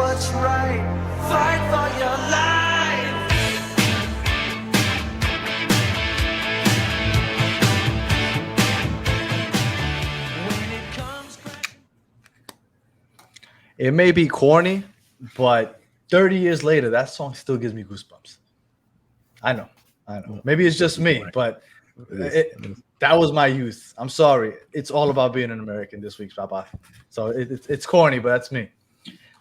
what's right. Fight for your life. When it comes It may be corny, but 30 years later, that song still gives me goosebumps. I know. Maybe it's just me, but that was my youth. I'm sorry. It's all about being an American this week, Papa. So it's corny, but that's me.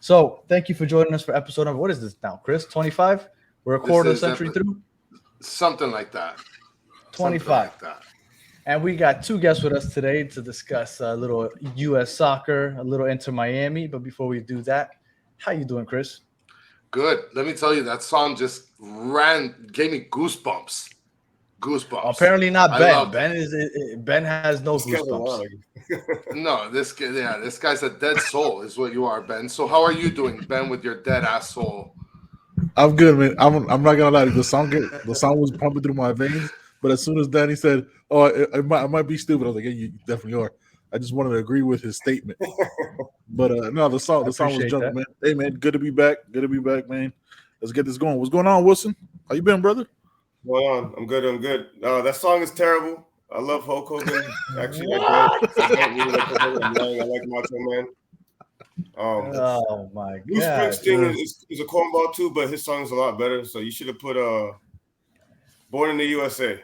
So thank you for joining us for episode number. What is this now, Chris? 25? We're a quarter of a century through? Something like that. 25. And we got two guests with us today to discuss a little U.S. soccer, a little Inter Miami. But before we do that, how you doing, Chris? Good. Let me tell you, that song just gave me goosebumps. Goosebumps. Apparently not Ben. Ben has no goosebumps. No, this guy's a dead soul, is what you are, Ben. So how are you doing, Ben, with your dead ass soul? I'm good, man. I'm not gonna lie. The song was pumping through my veins. But as soon as Danny said, "Oh, it might be stupid," I was like, "Yeah, you definitely are." I just wanted to agree with his statement. But no, the song was jumping, man. Hey, man, good to be back. Good to be back, man. Let's get this going. What's going on, Wilson? How you been, brother? Going on? I'm good. That song is terrible. I love Hulk Hogan. Actually, I like Macho Man. Oh my god! Bruce Springsteen is a cornball too, but his song is a lot better. So you should have put "Born in the USA."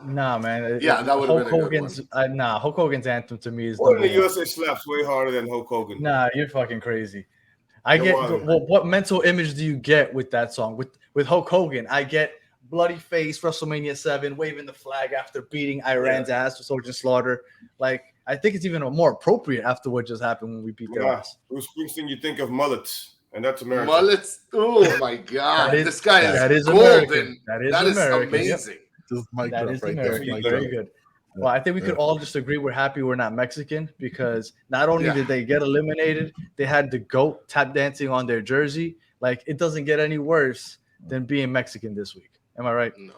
Nah, man. Yeah, that would have been a good one. Hulk Hogan's anthem to me is "Born in the USA" slaps way harder than Hulk Hogan. Nah, you're fucking crazy. What mental image do you get with that song? With Hulk Hogan, I get bloody face, WrestleMania 7, waving the flag after beating Iran's ass with Sergeant Slaughter. Like, I think it's even more appropriate after what just happened when we beat their ass. Bruce Springsteen, you think of mullets, and that's American. Mullets? Oh my god, this guy is golden. That is amazing. Yep. That is American. Very good. Well, I think we could all just agree we're happy we're not Mexican, because not only did they get eliminated, they had the GOAT tap dancing on their jersey. Like, it doesn't get any worse than being Mexican this week. Am I right? No.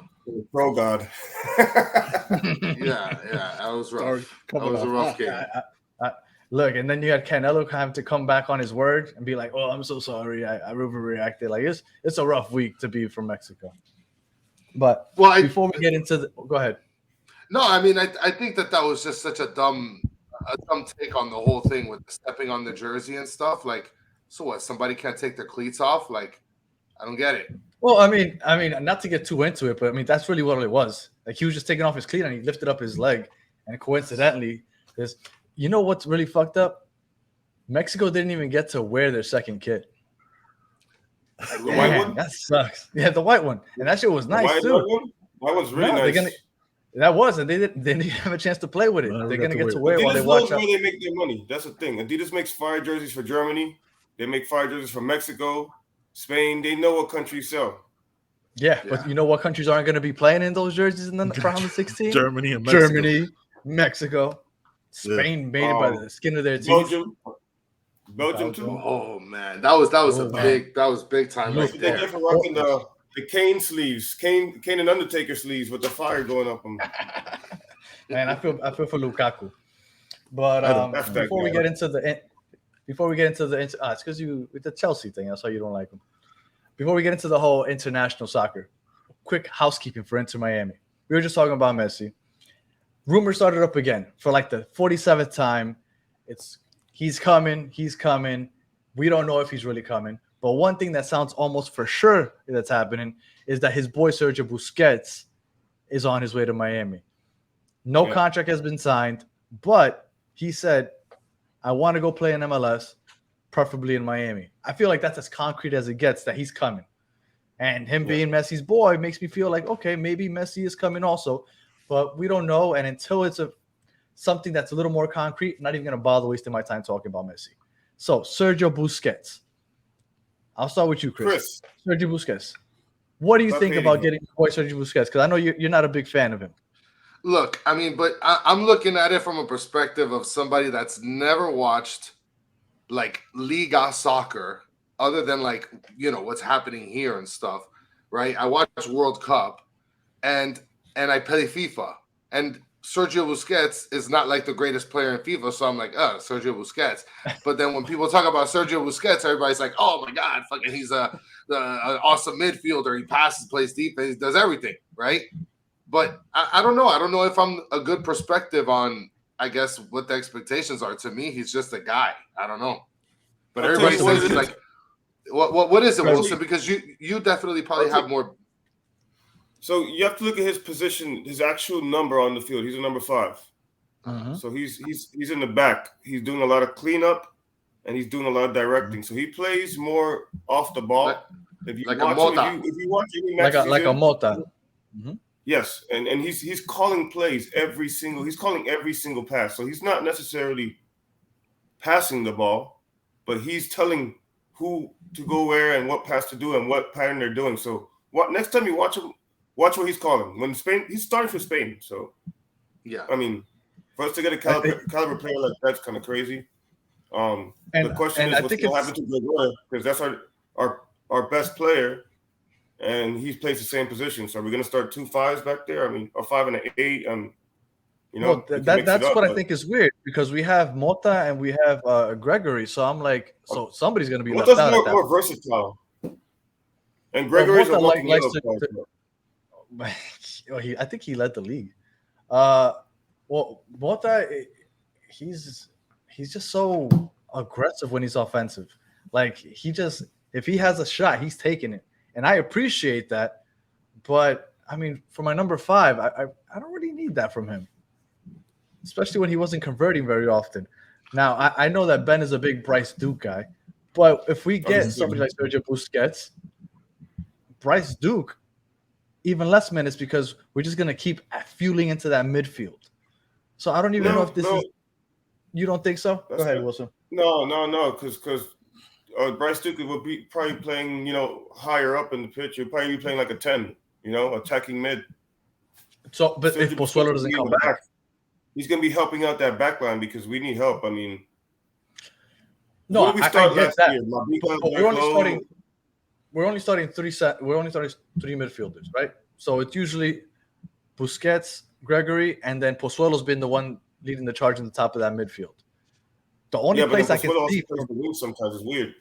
Pro God. yeah, that was rough. That was a rough game. Look, and then you had Canelo have to come back on his word and be like, "Oh, I'm so sorry. I overreacted." Like, it's a rough week to be from Mexico. But before we get into go ahead. No, I mean, I think that was just such a dumb take on the whole thing with stepping on the jersey and stuff. Like, so what? Somebody can't take their cleats off? Like, I don't get it. Well, I mean, not to get too into it, but I mean, that's really what it was. Like, he was just taking off his cleat and he lifted up his leg, and coincidentally, you know what's really fucked up? Mexico didn't even get to wear their second kit. The white one? That sucks. Yeah, the white one, and that shit was nice too. That one's really nice. And they didn't have a chance to play with it. They're gonna get to wear Adidas while they watch where they make their money. That's the thing. Adidas makes fire jerseys for Germany. They make fire jerseys for Mexico, Spain. They know what countries sell. Yeah, but you know what countries aren't going to be playing in those jerseys in the round of 16? Germany and Mexico. Mexico. Spain made it by the skin of their teeth. Belgium too. Oh man, that was big time right there. They're rocking the Kane sleeves, Kane and Undertaker sleeves with the fire going up them. Man, I feel for Lukaku. But before we get into the it's because you with the Chelsea thing, that's why you don't like them. Before we get into the whole international soccer, quick housekeeping for Inter Miami. We were just talking about Messi. Rumors started up again for like the 47th time. He's coming. We don't know if he's really coming. But one thing that sounds almost for sure that's happening is that his boy Sergio Busquets is on his way to Miami. No contract has been signed, but he said, I want to go play in MLS, preferably in Miami. I feel like that's as concrete as it gets that he's coming. And him being Messi's boy makes me feel like, okay, maybe Messi is coming also, but we don't know. And until it's something that's a little more concrete, I'm not even going to bother wasting my time talking about Messi. So, Sergio Busquets. I'll start with you, Chris. Sergio Busquets. What do you think about getting boy Sergio Busquets? Because I know you're not a big fan of him. Look, I mean, but I'm looking at it from a perspective of somebody that's never watched like Liga soccer other than like, you know, what's happening here and stuff, right? I watch World Cup and I play FIFA. And Sergio Busquets is not like the greatest player in FIFA, so I'm like, Sergio Busquets. But then when people talk about Sergio Busquets, everybody's like, oh my God, fucking, he's an awesome midfielder. He passes, plays defense, he does everything, right? But I don't know. I don't know if I'm a good perspective on, I guess, what the expectations are. To me, he's just a guy. I don't know. But everybody says he's like, what is it, Wilson? Because you definitely probably have more. So you have to look at his position, his actual number on the field. He's a number 5. So he's in the back. He's doing a lot of cleanup, and he's doing a lot of directing. So he plays more off the ball. If you watch any match, like a Mota. Yes, and he's calling plays he's calling every single pass. So he's not necessarily passing the ball, but he's telling who to go where and what pass to do and what pattern they're doing. So next time you watch him, watch what he's calling. When Spain, he's starting for Spain. So yeah, I mean, for us to get a caliber player like that's kind of crazy. The question is what's going to happen to Gregg, because that's our best player. And he plays the same position. So we're going to start 2 5s back there. I mean, a 5 and an 8. That's what I think is weird, because we have Mota and we have Gregory. So I'm like, so somebody's going to be left out. Mota's more versatile. And Gregory's a walking yellow card. I think he led the league. Well, Mota, he's just so aggressive when he's offensive. Like, if he has a shot, he's taking it. And I appreciate that, but I mean, for my number 5, I don't really need that from him, especially when he wasn't converting very often. Now, I know that Ben is a big Bryce Duke guy, but if we get somebody like Sergio Busquets, Bryce Duke, even less minutes, because we're just going to keep fueling into that midfield. So I don't even know if this is – you don't think so? Go ahead, Wilson. No, because Bryce Duke would be probably playing, higher up in the pitch. He'll probably be playing like a 10, attacking mid. So, but if Pozuelo doesn't come back, he's going to be helping out that back line because we need help. I mean, no, I get that. But we're only starting 3 midfielders, right? So it's usually Busquets, Gregory, and then Pozuelo's been the one leading the charge in the top of that midfield. The only place I can see sometimes is weird.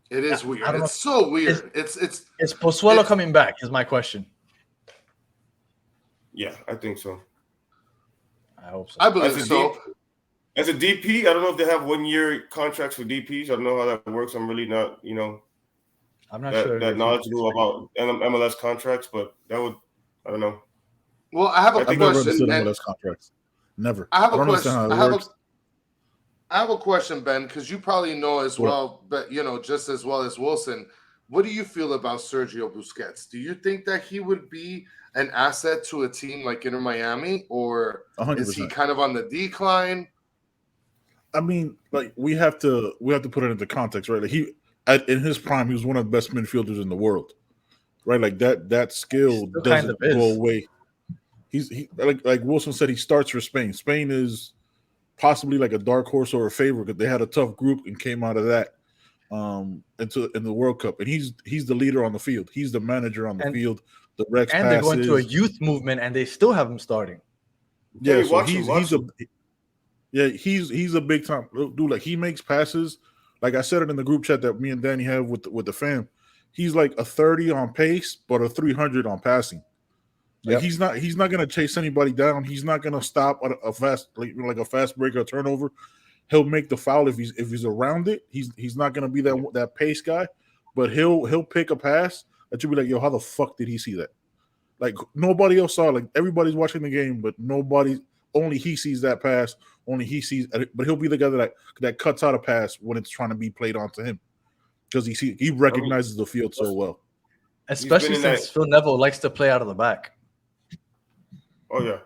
It is weird. It's so weird. It's Pozuelo coming back is my question. Yeah, I think so. I hope so. I believe so. As a DP, I don't know if they have 1-year contracts for DPs. I don't know how that works. I'm really not, I'm not sure that knowledgeable about MLS contracts, but that would, I don't know. Well, I have a question. I've never understood MLS contracts. Never. I have a question. I have a question, Ben, because you probably know as well, but just as well as Wilson. What do you feel about Sergio Busquets? Do you think that he would be an asset to a team like Inter Miami, or 100%. Is he kind of on the decline? I mean, like we have to put it into context, right? Like in his prime, he was one of the best midfielders in the world, right? Like that skill doesn't go away. He like Wilson said, he starts for Spain. Spain is possibly like a dark horse or a favorite because they had a tough group and came out of that in the World Cup. And he's the leader on the field. He's the manager on the field. The Rex and they're going to a youth movement, and they still have him starting. Yeah, so he's a big time dude. Like he makes passes. Like I said it in the group chat that me and Danny have with the fam. He's like a 30 on pace, but a 300 on passing. Like he's not gonna chase anybody down. He's not gonna stop at a fast like a fast break or turnover. He'll make the foul if he's around it. He's not gonna be that pace guy, but he'll pick a pass that you'll be like, yo, how the fuck did he see that? Like nobody else saw. Like everybody's watching the game, but only he sees that pass. Only he sees, but he'll be the guy that cuts out a pass when it's trying to be played onto him because he recognizes the field so well. Especially since Phil Neville likes to play out of the back. Oh yeah,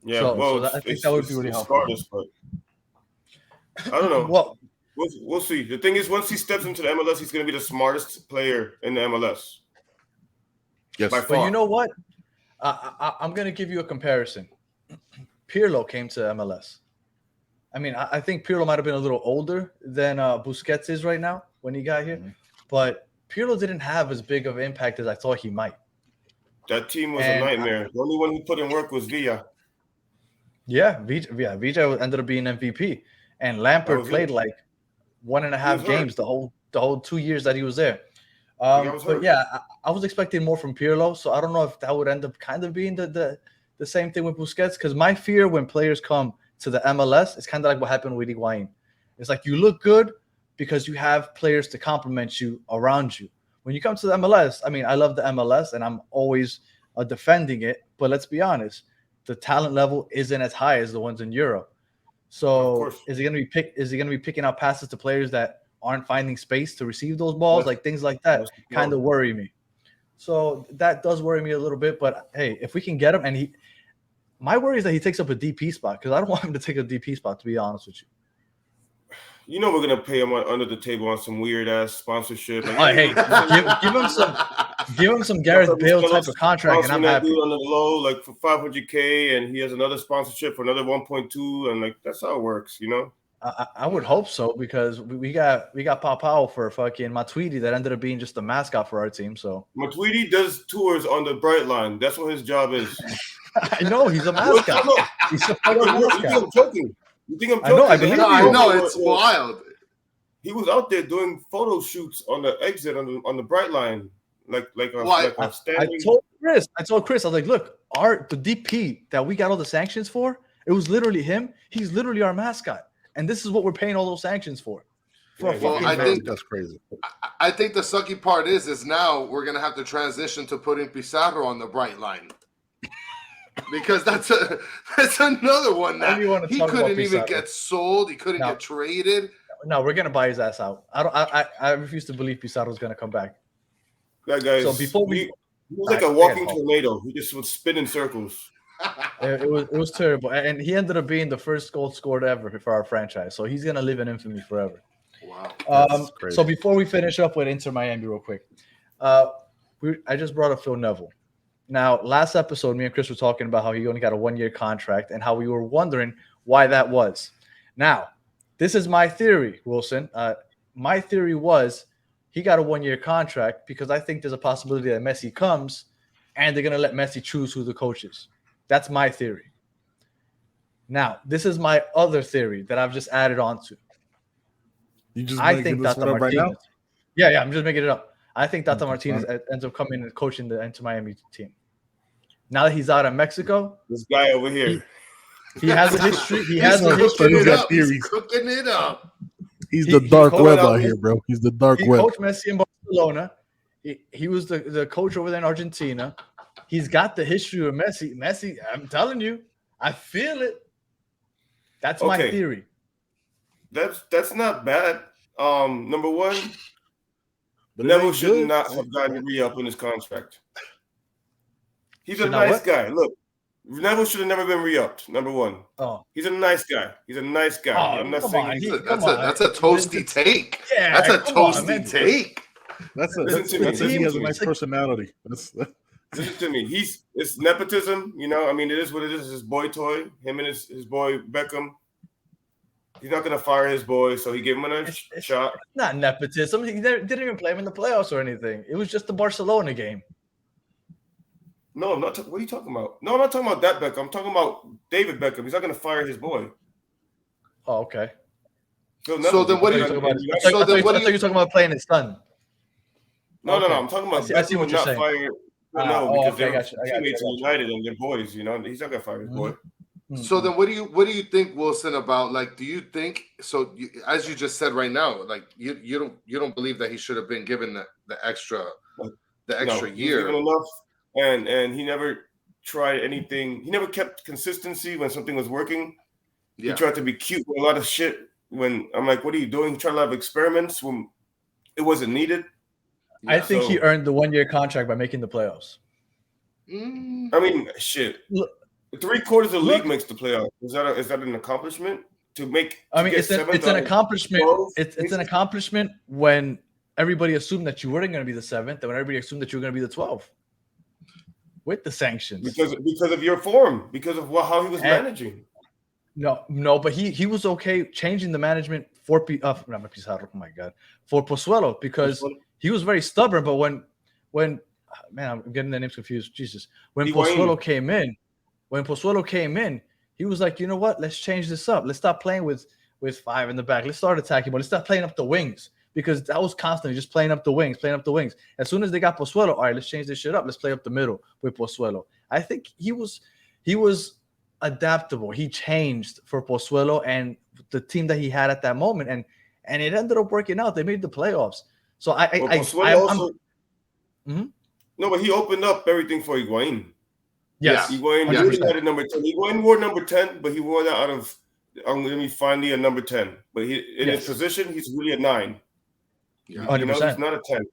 yeah. So I think that would be really helpful. But I don't know. Well, we'll see. The thing is, once he steps into the MLS, he's going to be the smartest player in the MLS. Yes, by far. But you know what? I'm going to give you a comparison. Pirlo came to MLS. I mean, I think Pirlo might have been a little older than Busquets is right now when he got here, but Pirlo didn't have as big of an impact as I thought he might. That team was a nightmare. The only one who put in work was Villa. Yeah, VJ ended up being MVP, and Lampard played like 1.5 games the whole 2 years that he was there. But yeah, I was expecting more from Pirlo, so I don't know if that would end up kind of being the same thing with Busquets. Because my fear when players come to the MLS is kind of like what happened with Higuain. It's like you look good because you have players to complement you around you. When you come to the MLS, I mean, I love the MLS and I'm always defending it. But let's be honest, the talent level isn't as high as the ones in Europe. So is he going to be picking out passes to players that aren't finding space to receive those balls? Like things like that kind of worry me. So that does worry me a little bit. But hey, if we can get him, and my worry is that he takes up a DP spot because I don't want him to take a DP spot, to be honest with you. You know we're gonna pay him under the table on some weird ass sponsorship. Like, hey, give him some Gareth Bale type of contract, and I'm happy. Under the low, like for $500K, and he has another sponsorship for another 1.2, and like that's how it works, you know. I would hope so because we got Pau for fucking Matuidi that ended up being just a mascot for our team. So Matuidi does tours on the Bright Line. That's what his job is. I know he's a mascot. He's a mascot. I'm joking. You think I'm joking? I know. I believe you. I know. It's wild. He was out there doing photo shoots on the exit on the Bright Line, like a standing. I told Chris, I was like, look, the DP that we got all the sanctions for, it was literally him. He's literally our mascot, and this is what we're paying all those sanctions for. I think that's crazy. I think the sucky part is now we're gonna have to transition to putting Pizarro on the Bright Line. Because that's another one that he couldn't even get sold. He couldn't get traded. No, we're gonna buy his ass out. I refuse to believe Pizarro's gonna come back. That guy. So before he was like a walking tornado. He just would spin in circles. It was terrible, and he ended up being the first goal scored ever for our franchise. So he's gonna live in infamy forever. Wow. So before we finish up with Inter Miami, real quick, I just brought up Phil Neville. Now, last episode, me and Chris were talking about how he only got a 1-year contract and how we were wondering why that was. Now, this is my theory, Wilson. My theory was he got a 1-year contract because I think there's a possibility that Messi comes and they're going to let Messi choose who the coach is. That's my theory. Now, this is my other theory that I've just added on to. I think Tata Martinez. Right now? Yeah, I'm just making it up. I think Tata Martinez ends up coming and coaching the Inter Miami team. Now that he's out of Mexico, this guy over here, he has a history. He has a history. He's cooking it up. He's the dark web out here, bro. He's the dark web. He coached Messi in Barcelona. He was the coach over there in Argentina. He's got the history of Messi. Messi, I'm telling you, I feel it. That's my theory. That's not bad. Number one, Neville should not have gotten re-up in his contract. He's a nice guy. Look, Neville should have never been re-upped. Number one. Oh, he's a nice guy. He's a nice guy. I'm not saying that's a toasty take. Yeah, that's a toasty take. He has a nice personality. Listen to me. It's nepotism. You know, I mean, it is what it is. It's his boy toy. Him and his boy Beckham. He's not gonna fire his boy, so he gave him a shot. It's not nepotism. He didn't even play him in the playoffs or anything. It was just the Barcelona game. No, I'm not. What are you talking about? No, I'm not talking about that Beckham. I'm talking about David Beckham. He's not going to fire his boy. Oh, okay. So then what are you talking about? I thought you were talking about playing his son. No. I'm talking about. I see what you're saying. Because they're teammates in United and they're boys. You know, he's not going to fire his boy. So then, what do you think, Wilson? About like, do you think so? As you just said right now, like you don't believe that he should have been given the extra year. Enough. And he never tried anything. He never kept consistency when something was working. Yeah. He tried to be cute with a lot of shit. When I'm like, what are you doing? He tried a lot of experiments when it wasn't needed. I think he earned the 1-year contract by making the playoffs. I mean, shit. Look, 3/4 of the league makes the playoffs. Is that an accomplishment to make? I mean, it's an accomplishment. It's an accomplishment when everybody assumed that you weren't going to be the 7th, and when everybody assumed that you were going to be the 12th. With the sanctions, because of your form, because of how he was managing. No, but he was okay changing the management for Pozuelo because he was very stubborn. But when man, I'm getting the names confused. Jesus, when Pozuelo came in, he was like, you know what? Let's change this up. Let's stop playing with 5 in the back. Let's start attacking, but let's stop playing up the wings because that was constantly just playing up the wings. As soon as they got Pozuelo, all right, let's change this shit up. Let's play up the middle with Pozuelo. I think he was adaptable. He changed for Pozuelo and the team that he had at that moment, and it ended up working out. They made the playoffs. So No, but he opened up everything for Higuain. Yes. Higuain really had a number 10. Higuain wore number 10, but he wore that out of finally a number 10. But in his position, he's really a 9. Yeah. You know, he's not a 10.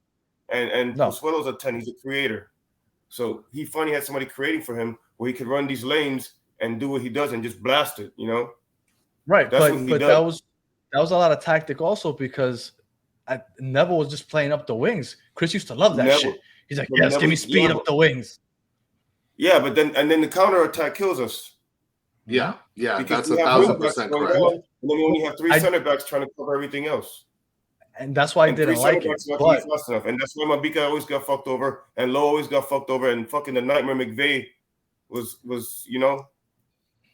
And Pozuelo's a 10. He's a creator. So he finally had somebody creating for him where he could run these lanes and do what he does and just blast it, you know? Right. But that was a lot of tactic also because Neville was just playing up the wings. Chris used to love that shit. He's like, yes, give me speed up the wings. Yeah, but then the counter attack kills us. Yeah, because that's 1,000% correct. And then we only have 3 center backs trying to cover everything else. And that's why I didn't like it. But, fast enough. And that's why Mabika always got fucked over, and Lowe always got fucked over, and fucking the Nightmare McVay was you know,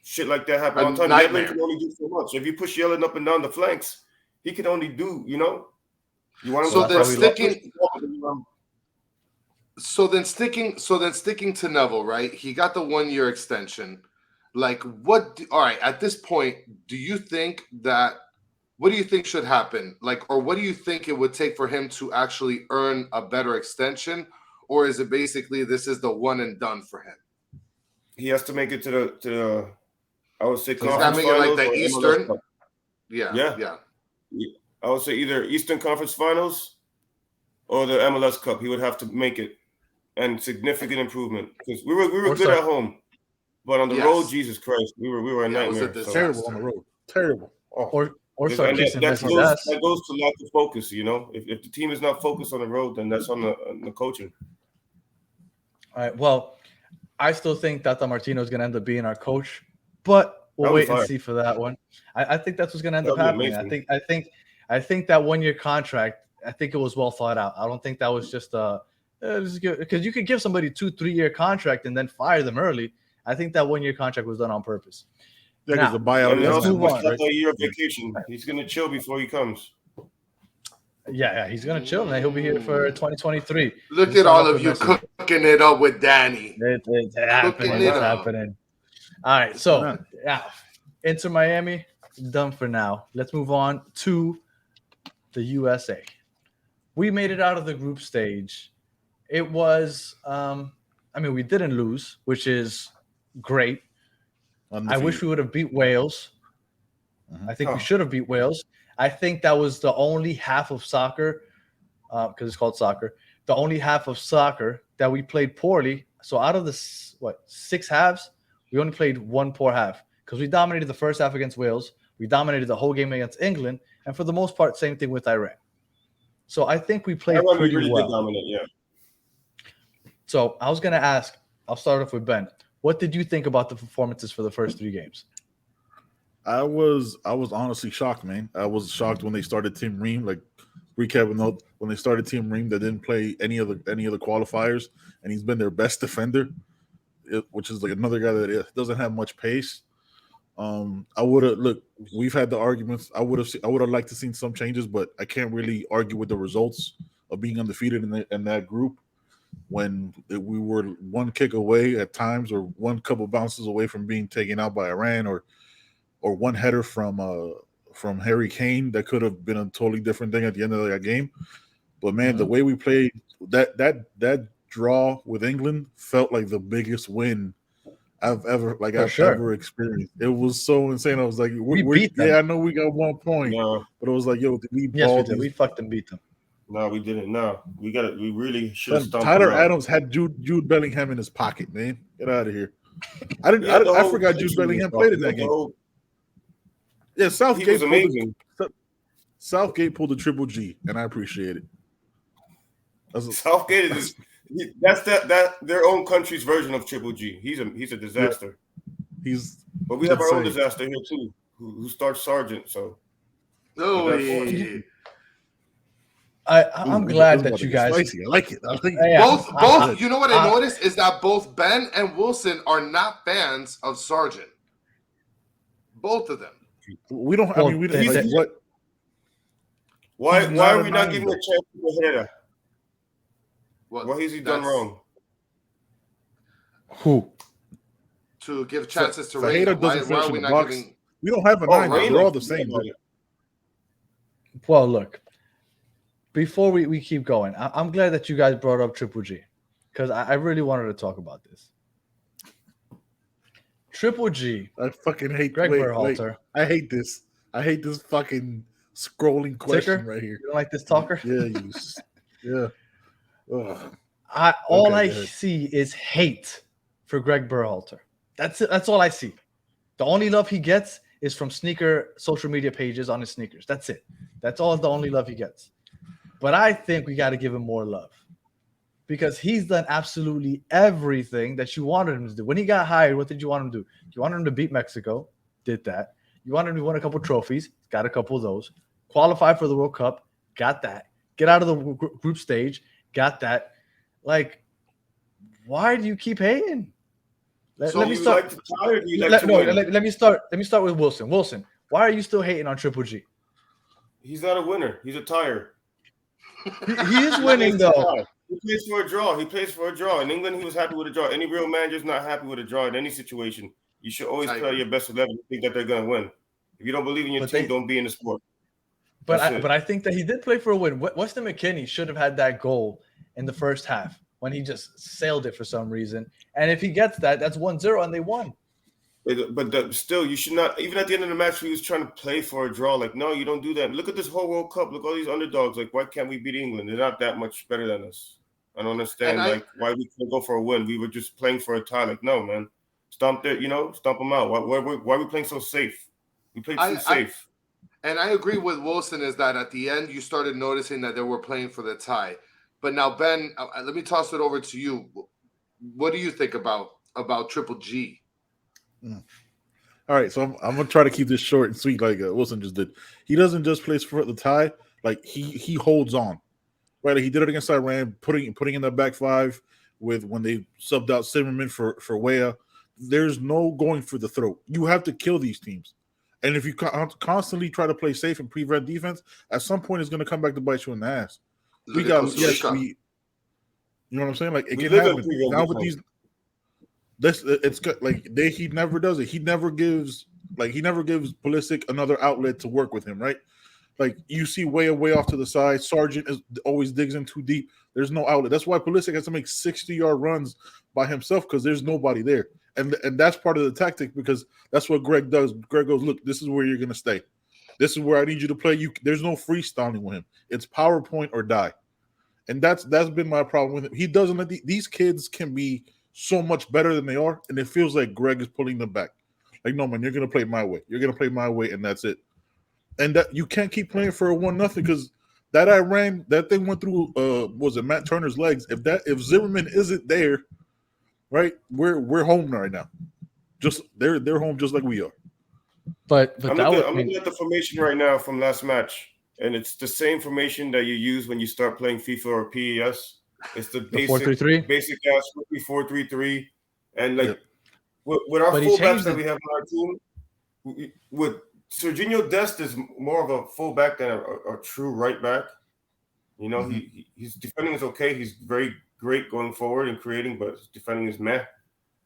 shit like that happened all the time. Yedlin can only do so much. If you push Yedlin up and down the flanks, he can only do, you know. You want him So then sticking to Neville, right? He got the 1-year extension. Like, all right, at this point, what do you think should happen? Like, or what do you think it would take for him to actually earn a better extension? Or is it basically this is the one and done for him? He has to make it to the I would say conference finals, like the Eastern. Yeah. I would say either Eastern Conference Finals or the MLS Cup. He would have to make it, and significant improvement because we were good at home, but on the road, Jesus Christ, we were a nightmare. Terrible on the road. Terrible. Or start kissing Messi's ass. That goes to lack of focus. You know, if the team is not focused on the road, then that's on the coaching. All right. Well, I still think Tata Martino is going to end up being our coach, but we'll wait and see for that one. I think that's what's going to end up happening. I think that 1-year contract, I think it was well thought out. I don't think that was just because you could give somebody 2-3-year contract and then fire them early. I think that 1-year contract was done on purpose. Yeah, because the buyout is a year of vacation. He's going to chill before he comes. Yeah, he's going to chill, man. He'll be here for 2023. Look at all of you cooking it up with Danny. It's happening. All right, so Inter Miami, done for now. Let's move on to the USA. We made it out of the group stage. It was, we didn't lose, which is great. I wish we would have beat Wales. I think we should have beat Wales. I think that was the only half of soccer, because it's called soccer, the only half of soccer that we played poorly. So out of the 6 halves, we only played 1 poor half because we dominated the first half against Wales. We dominated the whole game against England. And for the most part, same thing with Iran. So I think we played pretty well. Did dominate, yeah. So I was going to ask, I'll start off with Ben. What did you think about the performances for the first 3 games? I was honestly shocked, man. I was shocked when they started Tim Ream. Like recapping, when they started Tim Ream, that didn't play any of the qualifiers, and he's been their best defender, which is like another guy that doesn't have much pace. We've had the arguments. I would have liked to seen some changes, but I can't really argue with the results of being undefeated in that group when we were 1 kick away at times, or 1 couple bounces away from being taken out by Iran, or 1 header from Harry Kane that could have been a totally different thing at the end of that game. But man, the way we played, that draw with England felt like the biggest win I've ever experienced. It was so insane. I was like, we beat them. Yeah, I know we got 1 point, but it was like, yo, did we? Yes, we did. We fucking beat them. No, we didn't. No, we got it. We really should have stomped Tyler Adams had Jude Bellingham in his pocket, man. Get out of here. I forgot Jude Bellingham played in that game. Yeah, Southgate was amazing. Southgate pulled a triple G, and I appreciate it. Southgate is that's their own country's version of triple G. He's a disaster. Yeah. But we have our own disaster here too, who starts Sargent. So I'm glad that you guys. Spicy. I like it. I think both. You know what I noticed is that both Ben and Wilson are not fans of Sargent. Both of them. We don't. Well, I mean, we don't. they- Like, they- what? Why He's are not we a not nine, giving though. a chance to Herrera? What What has he done that's- wrong? Who? To give chances to Fajeda Reina. doesn't Why finish are in we the not box. giving? We don't have a Oh, nine. Reina, They're all the forget same. about it. Well, look. Before we keep going, I'm glad that you guys brought up Triple G, because I really wanted to talk about this. Triple G, I fucking hate Gregg wait, Berhalter. I hate this. I hate this fucking scrolling question Ticker? right here. You don't like this talker? Yeah. Ugh. All Okay, I go ahead. see is hate for Gregg Berhalter. That's it. That's all I see. The only love he gets is from sneaker social media pages on his sneakers. That's it. That's all the only love he gets. But I think we got to give him more love, because he's done absolutely everything that you wanted him to do. When he got hired, what did you want him to do? You wanted him to beat Mexico, did that. You wanted him to win a couple trophies, got a couple of those. Qualify for the World Cup, got that. Get out of the group stage, got that. Like, why do you keep hating? Let me start. Like to tie or do you like to win? Let me start. Let me start with Wilson. Wilson, why are you still hating on Triple G? He's not a winner. He's a tire. He is winning though. He plays for a draw. He plays for a draw. In England, he was happy with a draw. Any real manager's not happy with a draw in any situation. You should always play your best 11 and think that they're going to win. If you don't believe in your team, don't be in the sport. But I think that he did play for a win. Weston McKennie should have had that goal in the first half when he just sailed it for some reason. And if he gets that, that's 1-0 and they won. But still, you should not. Even at the end of the match, he was trying to play for a draw. Like, no, you don't do that. Look at this whole World Cup. Look at all these underdogs. Like, why can't we beat England? They're not that much better than us. I don't understand. Why we can't go for a win. We were just playing for a tie. Like, no, man, stomp them out. Why are we playing so safe? We played too safe. And I agree with Wilson is that at the end you started noticing that they were playing for the tie. But now, Ben, let me toss it over to you. What do you think about Triple G? All right, so I'm gonna try to keep this short and sweet, like Wilson just did. He doesn't just play for the tie; like he holds on, right? Like he did it against Iran, putting in the back five with when they subbed out Zimmerman for Weah. There's no going for the throat. You have to kill these teams, and if you constantly try to play safe and prevent defense, at some point it's going to come back to bite you in the ass. You know what I'm saying? Like it can happen now with these. He never does it. He never gives Pulisic another outlet to work with him, right? Like you see way off to the side. Sargent always digs in too deep. There's no outlet. That's why Pulisic has to make 60-yard runs by himself because there's nobody there. And that's part of the tactic because that's what Gregg does. Gregg goes, look, this is where you're gonna stay. This is where I need you to play. There's no freestyling with him. It's PowerPoint or die. And that's been my problem with him. He doesn't let these kids can be so much better than they are, and it feels like Gregg is pulling them back. Like, no, man, you're gonna play my way. You're gonna play my way, and that's it. And that you can't keep playing for a 1-0 because that thing went through was it Matt Turner's legs. If Zimmerman isn't there, right, we're home right now. Just they're home just like we are. But I'm looking at the formation right now from last match, and it's the same formation that you use when you start playing FIFA or PES. It's the basic 4-3-3? basic ass 4-3-3, and like with our fullbacks that we have on our team, with Serginho Dest is more of a fullback than a true right back. You know, he's defending is okay. He's very great going forward and creating, but his defending is meh.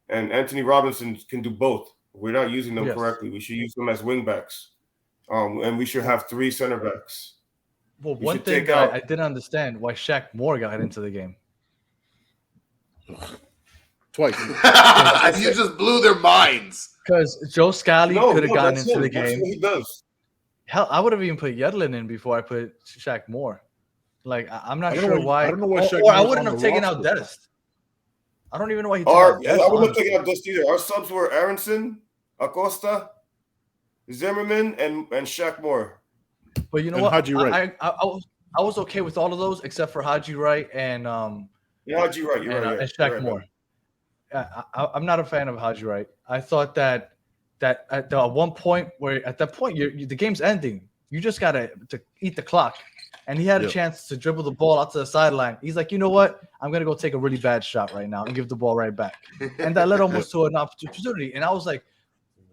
And Anthony Robinson can do both. We're not using them correctly. We should use them as wing backs, and we should have 3 center backs. Well, one thing that I didn't understand why Shaq Moore got into the game. Twice. You just blew their minds. Because Joe Scally could have gotten into the game. That's what he does. Hell, I would have even put Yedlin in before I put Shaq Moore. Like, I'm not sure why. I don't know why Shaq or I wouldn't have taken out Dest. I don't even know why he took out Dest. I wouldn't have taken out Dest either. Our subs were Aronson, Acosta, Zimmerman, and Shaq Moore. But you know what? I was okay with all of those except for Haji Wright and Haji Wright, and Shaq Moore. I'm not a fan of Haji Wright. I thought that at one point where at that point the game's ending, you just gotta to eat the clock, and he had a chance to dribble the ball out to the sideline. He's like, you know what? I'm gonna go take a really bad shot right now and give the ball right back, and that led almost to an opportunity. And I was like,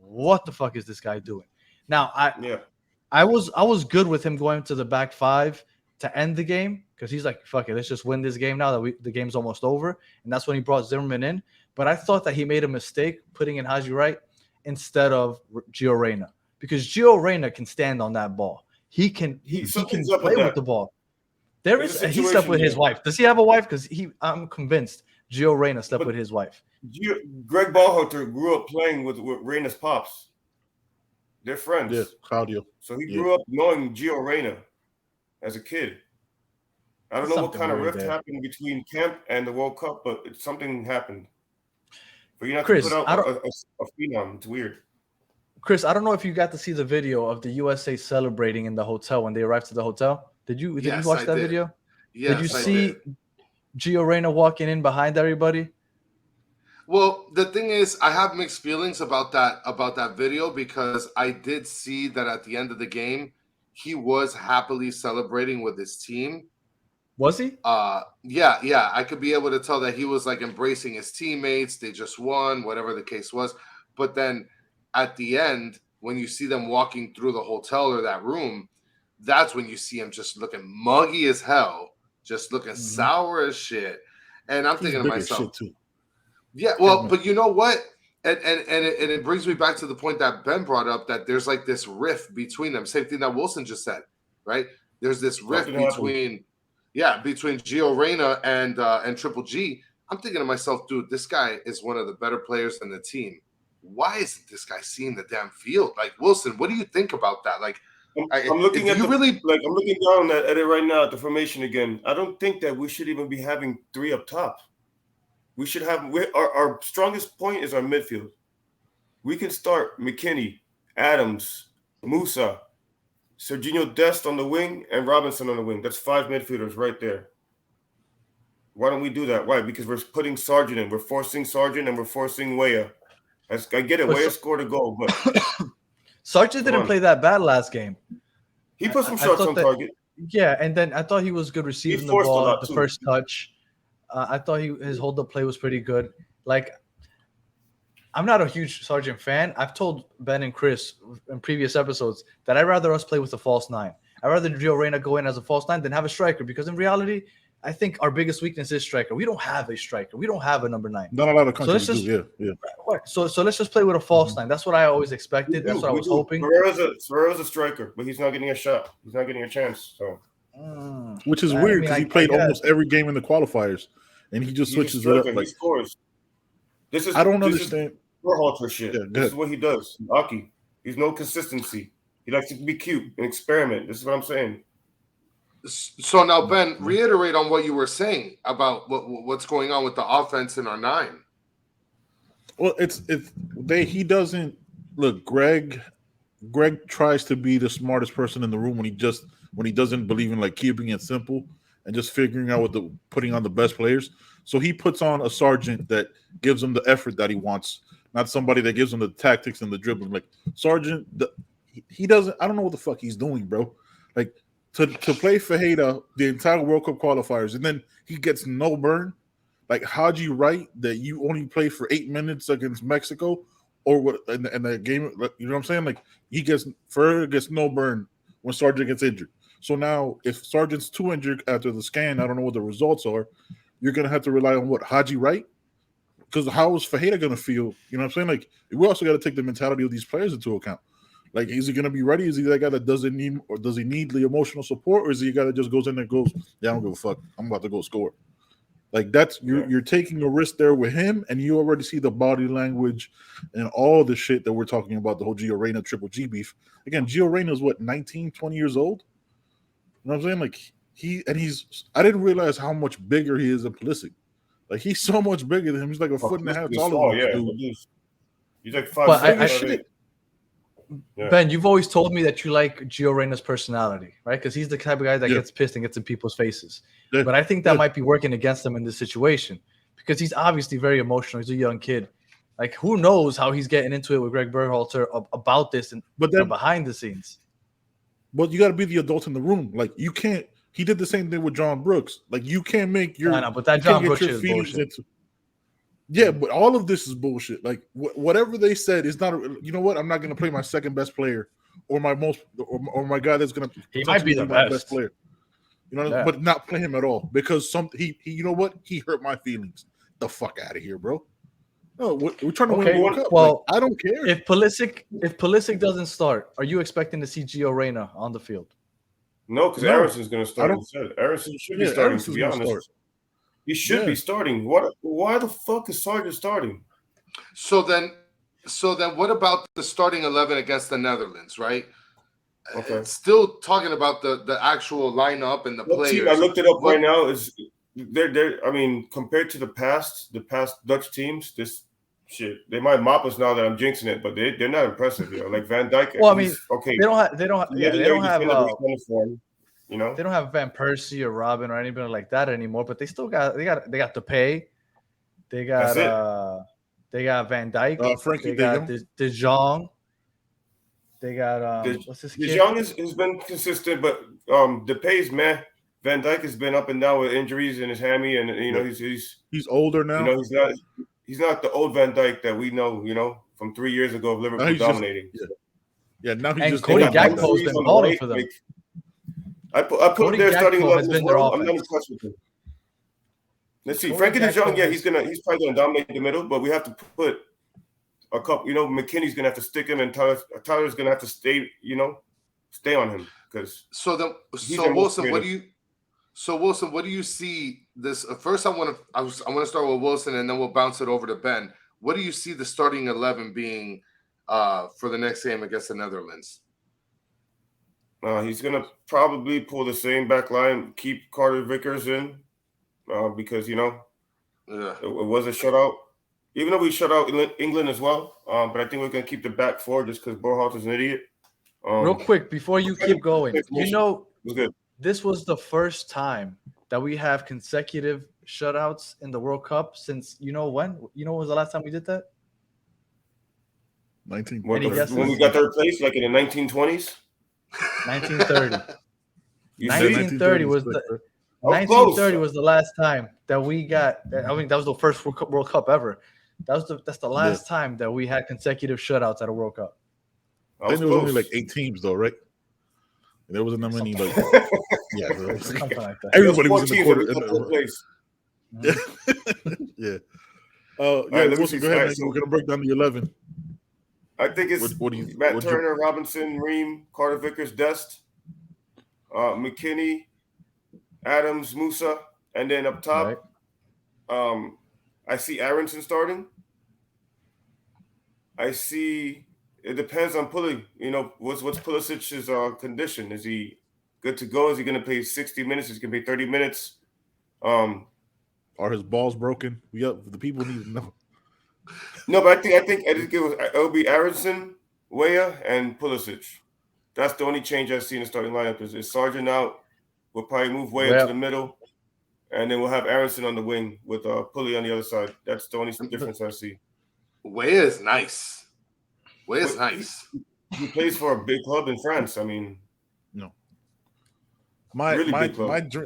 what the fuck is this guy doing? Now, Yeah. I was good with him going to the back five to end the game because he's like, fuck it, let's just win this game now that the game's almost over. And that's when he brought Zimmerman in. But I thought that he made a mistake putting in Haji Wright instead of Gio Reyna, because Gio Reyna can stand on that ball. He can play with the ball. He slept with his wife. Does he have a wife? Because I'm convinced Gio Reyna slept with his wife. Gregg Berhalter grew up playing with Reyna's pops. They're friends. Yeah, Claudio. So he grew up knowing Gio Reyna as a kid. I don't know what kind of rift happened between camp and the World Cup, but something happened. But you have to put out a phenom. It's weird. Chris, I don't know if you got to see the video of the USA celebrating in the hotel when they arrived to the hotel. Did you watch that video? Yes, did you see Gio Reyna walking in behind everybody? Well, the thing is, I have mixed feelings about that video, because I did see that at the end of the game, he was happily celebrating with his team. Was he? Yeah. I could be able to tell that he was like embracing his teammates. They just won, whatever the case was. But then at the end, when you see them walking through the hotel or that room, that's when you see him just looking muggy as hell, just looking sour as shit. And I'm thinking to myself, yeah, well, but you know what? And it brings me back to the point that Ben brought up, that there's like this rift between them. Same thing that Wilson just said, right? There's this rift between Gio Reyna and Triple G. I'm thinking to myself, dude, this guy is one of the better players in the team. Why isn't this guy seeing the damn field? Like, Wilson, what do you think about that? Like, I'm looking at I'm looking down at it right now at the formation again. I don't think that we should even be having three up top. We should have our strongest point is our midfield. We can start McKinney, Adams, Musa, Serginho Dest on the wing, and Robinson on the wing. That's 5 midfielders right there. Why don't we do that? Why? Because we're putting Sargent in. We're forcing Sargent and we're forcing Weah. I get it. Weah scored a goal, but Sargent didn't play that bad last game. He put some shots on target. Yeah, and then I thought he was good receiving the ball at the first touch. I thought his hold-up play was pretty good. Like, I'm not a huge Sargent fan. I've told Ben and Chris in previous episodes that I'd rather us play with a false 9. I'd rather Gio Reyna go in as a false 9 than have a striker, because in reality, I think our biggest weakness is striker. We don't have a striker. We don't have a number 9. Not a lot of countries do. Yeah. So let's just play with a false 9. That's what I always expected. That's what I was hoping. Ferreira's a striker, but he's not getting a shot. He's not getting a chance. So, which is weird, because he played almost every game in the qualifiers, and he just switches it up. Like, he scores. I don't understand. Berhalter shit. Yeah, this is what he does. Aki. He's no consistency. He likes to be cute and experiment. This is what I'm saying. So now, Ben, reiterate on what you were saying about what's going on with the offense in our 9. Well, he doesn't look. Greg tries to be the smartest person in the room when he doesn't believe in like keeping it simple and just figuring out putting on the best players. So he puts on a Sargent that gives him the effort that he wants, not somebody that gives him the tactics and the dribbling. Like Sargent, he doesn't. I don't know what the fuck he's doing, bro. Like to play Fajeda the entire World Cup qualifiers, and then he gets no burn. Like Haji Wright, that you only played for 8 minutes against Mexico, or what in the game. You know what I'm saying? Like Ferreira gets no burn when Sargent gets injured. So now, if Sargent's too injured after the scan, I don't know what the results are. You're gonna have to rely on Haji Wright, because how is Fajeda gonna feel? You know what I'm saying? Like, we also got to take the mentality of these players into account. Like, is he gonna be ready? Is he that guy that doesn't need, or does he need the emotional support, or is he a guy that just goes in there and goes, "Yeah, I don't give a fuck. I'm about to go score." Like, that's you're taking a risk there with him, and you already see the body language and all the shit that we're talking about, the whole Gio Reyna Triple G beef. Again, Gio Reyna is 19, 20 years old. You know what I'm saying? Like, I didn't realize how much bigger he is than Pulisic. Like, he's so much bigger than him. He's like a foot and a half taller than him. He's like 5'6". Ben, you've always told me that you like Gio Reyna's personality, right? Because he's the type of guy that gets pissed and gets in people's faces. Yeah. But I think that might be working against him in this situation, because he's obviously very emotional. He's a young kid. Like, who knows how he's getting into it with Gregg Berhalter about this and behind the scenes. But you got to be the adult in the room. Like, you can't. He did the same thing with John Brooks. Like, you can't make your. No, but that John Brooks is bullshit. Yeah, but all of this is bullshit. Like whatever they said is not. You know what? I'm not going to play my second best player or my most or my guy that's going to. He might be the my best player. You know, Yeah. but not play him at all because he you know what? He hurt my feelings. The fuck out of here, bro. No, we're trying to win a World Cup. Well, like, I don't care. If Pulisic doesn't start, are you expecting to see Gio Reyna on the field? No, because Aronson's going to start instead. Aronson should be starting, to be honest. He should be starting. Why the fuck is Sargent starting? So then what about the starting 11 against the Netherlands, right? Okay. It's still talking about the actual lineup and the players. Team, I looked it up right now. Is they're I mean, compared to the past Dutch teams, this shit, they might mop us now that I'm jinxing it, but they're not impressive, you know. Like Van Dijk. Well, I mean, they don't have you know, they don't have Van Persie or Robin or anybody like that anymore, but they still got to pay. They got Van Dijk, Frankie they got De Jong. They got what's this kid? De Jong has been consistent, but Depay's man. Van Dijk has been up and down with injuries in his hammy, and you know he's older now. You know, he's not the old Van Dijk that we know, you know, from 3 years ago of Liverpool dominating. Now he's just Cody Gakpo's been balling for them. I put him there starting 11 as well. I'm not impressed with him. Let's see. Frankie de Jong, he's probably gonna dominate the middle, but we have to put a couple. You know, McKinney's gonna have to stick him, and Tyler's gonna have to stay on him because. Wilson, what do you see this? First, I want to start with Wilson, and then we'll bounce it over to Ben. What do you see the starting 11 being for the next game against the Netherlands? He's going to probably pull the same back line, keep Carter Vickers in because, you know, it was a shutout. Even though we shut out England as well, but I think we're going to keep the back four just because Berhalter's an idiot. Real quick, before you keep going, you know, good. This was the first time that we have consecutive shutouts in the World Cup since, you know when? You know when was the last time we did that? 19. When we got third place, like in the 1920s? 1930. 1930 was the 1930 was the last time that we got. I mean, that was the first World Cup ever. That's the last time that we had consecutive shutouts at a World Cup. I think there was only like 8 teams though, right? There wasn't that many. Like, something like that. Everybody was in the quarter. Yeah. Listen, go ahead. We're gonna break down the 11. I think it's Matt Turner, Robinson, Ream, Carter Vickers, Dest, McKinney, Adams, Musa, and then up top, I see Aronson starting. I see. It depends on Pulisic. You know, what's Pulisic's condition? Is he good to go? Is he going to play 60 minutes? Is he going to play 30 minutes? Are his balls broken? The people need to know. No, but I think it'll be Aronson, Weah, and Pulisic. That's the only change I see in the starting lineup. Is Sargent out? We'll probably move Weah to the middle, and then we'll have Aronson on the wing with Pulley on the other side. That's the only difference I see. Weah is nice. Weah's nice. He plays for a big club in France. I mean, no. My dream,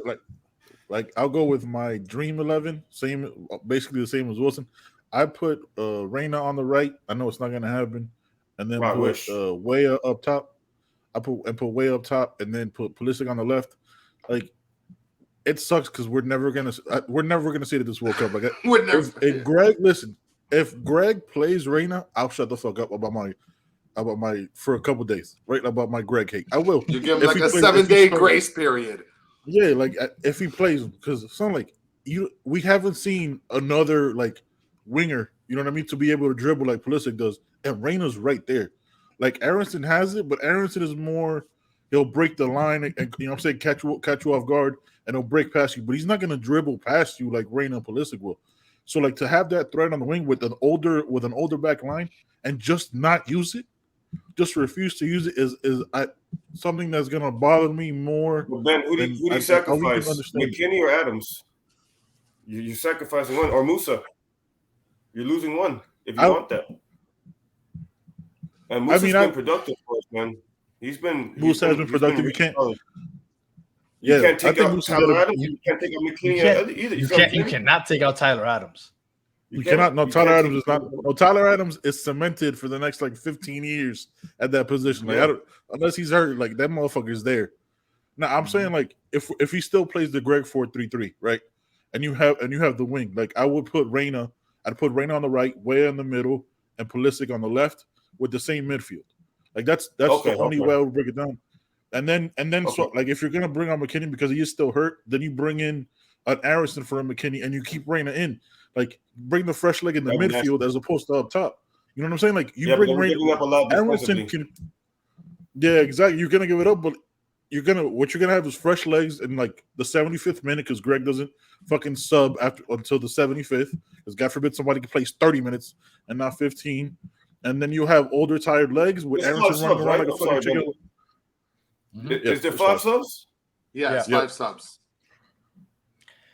like I'll go with my dream 11. Basically the same as Wilson. I put Reyna on the right. I know it's not going to happen, and then put Weah up top. I put Weah up top, and then put Pulisic on the left. Like it sucks because we're never gonna see it at this World Cup. Like if Greg, listen. If Greg plays Reyna, I'll shut the fuck up about my for a couple days, right? About my Greg hate. I will. You give him like a 7-day grace period. Yeah, like if he plays, because it's not like we haven't seen another like winger, you know what I mean, to be able to dribble like Pulisic does, and Reyna's right there. Like Aronson has it, but Aronson is more. He'll break the line and you know what I'm saying, catch you off guard, and he'll break past you, but he's not gonna dribble past you like Reyna and Pulisic will. So, like, to have that threat on the wing with an older back line and just not use it, just refuse to use it is something that's gonna bother me more. Well, Ben, who do you sacrifice? McKinney or Adams? You're sacrificing one, or Musa. You're losing one if you want that. And Musa's been productive for us, man. Musa has been productive. You can't. You can't take out Tyler Adams. You can't take out McKinney either. You cannot take out Tyler Adams. You cannot. No, Tyler Adams is not. No, Tyler Adams is cemented for the next like 15 years at that position. Like, unless he's hurt, like that motherfucker's there. Now I'm saying like if he still plays the Gregg 4-3-3, right? And you have the wing, like I would put Reyna. I'd put Reyna on the right, Way in the middle, and Pulisic on the left with the same midfield. Like that's the only way I would break it down. And then so like if you're gonna bring on McKinney because he is still hurt, then you bring in an Aronson for a McKinney and you keep Reyna in. Like bring the fresh leg in the midfield as opposed to up top. You know what I'm saying? Like you bring Reyna up a lot. Aronson can. Yeah, exactly. You're gonna give it up, but you're gonna have is fresh legs in like the 75th minute because Gregg doesn't fucking sub until the 75th. Because God forbid somebody can play 30 minutes and not 15. And then you have older tired legs with Aronson running around like a fucking chicken. Is there 5 subs? Yeah, 5 subs.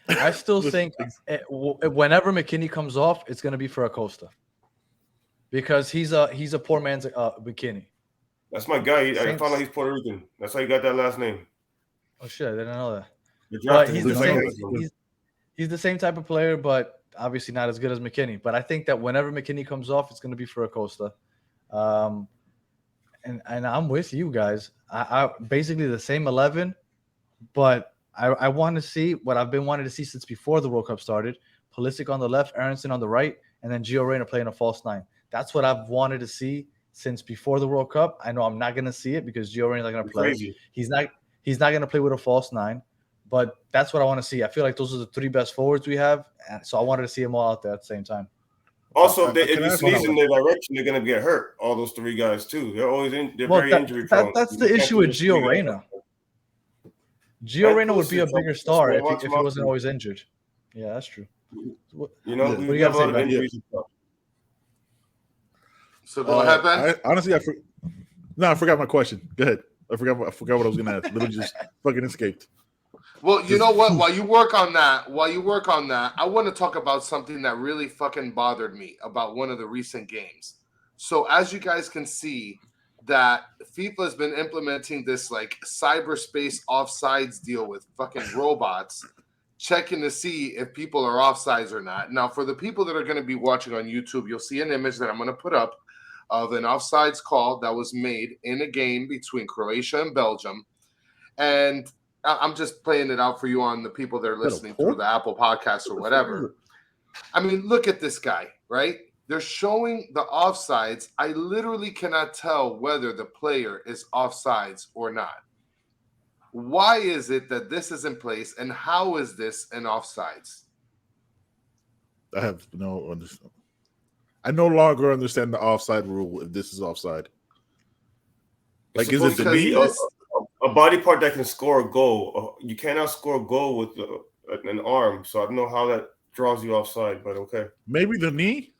I still think whenever McKinney comes off, it's going to be for Acosta because he's a poor man's McKinney. That's my guy. I found out he's Puerto Rican. That's how you got that last name. Oh shit, I didn't know that. But he's the same type of player, but obviously not as good as McKinney. But I think that whenever McKinney comes off, it's going to be for Acosta. And I'm with you guys. I basically the same 11, but I want to see what I've been wanting to see since before the World Cup started. Pulisic on the left, Aronson on the right, and then Gio Reyna playing a false 9. That's what I've wanted to see since before the World Cup. I know I'm not going to see it because Gio Reyna's not going to play. Crazy. He's not going to play with a false 9, but that's what I want to see. I feel like those are the 3 best forwards we have, and so I wanted to see them all out there at the same time. Also, if you sneeze in their direction, they're going to get hurt. All those 3 guys too. They're always very injury prone. That's the issue with Gio Reyna. Gio Reyna would be a bigger star if he wasn't always injured. Yeah, that's true. You know, we have a lot of injuries. So go ahead, Ben. Honestly, I forgot my question. Go ahead. I forgot what I was going to ask. Literally just fucking escaped. Well, you know what? While you work on that, I want to talk about something that really fucking bothered me about one of the recent games. So as you guys can see, that FIFA has been implementing this like cyberspace offsides deal with fucking robots, checking to see if people are offsides or not. Now, for the people that are going to be watching on YouTube, you'll see an image that I'm going to put up of an offsides call that was made in a game between Croatia and Belgium. And I'm just playing it out for you on the people that are listening through the Apple Podcasts or whatever. I mean, look at this guy, right? They're showing the offsides. I literally cannot tell whether the player is offsides or not. Why is it that this is in place, and how is this an offsides? I have no understanding. I no longer understand the offside rule if this is offside. Like, is it the knee? A body part that can score a goal. You cannot score a goal with an arm, so I don't know how that draws you offside, but okay. Maybe the knee?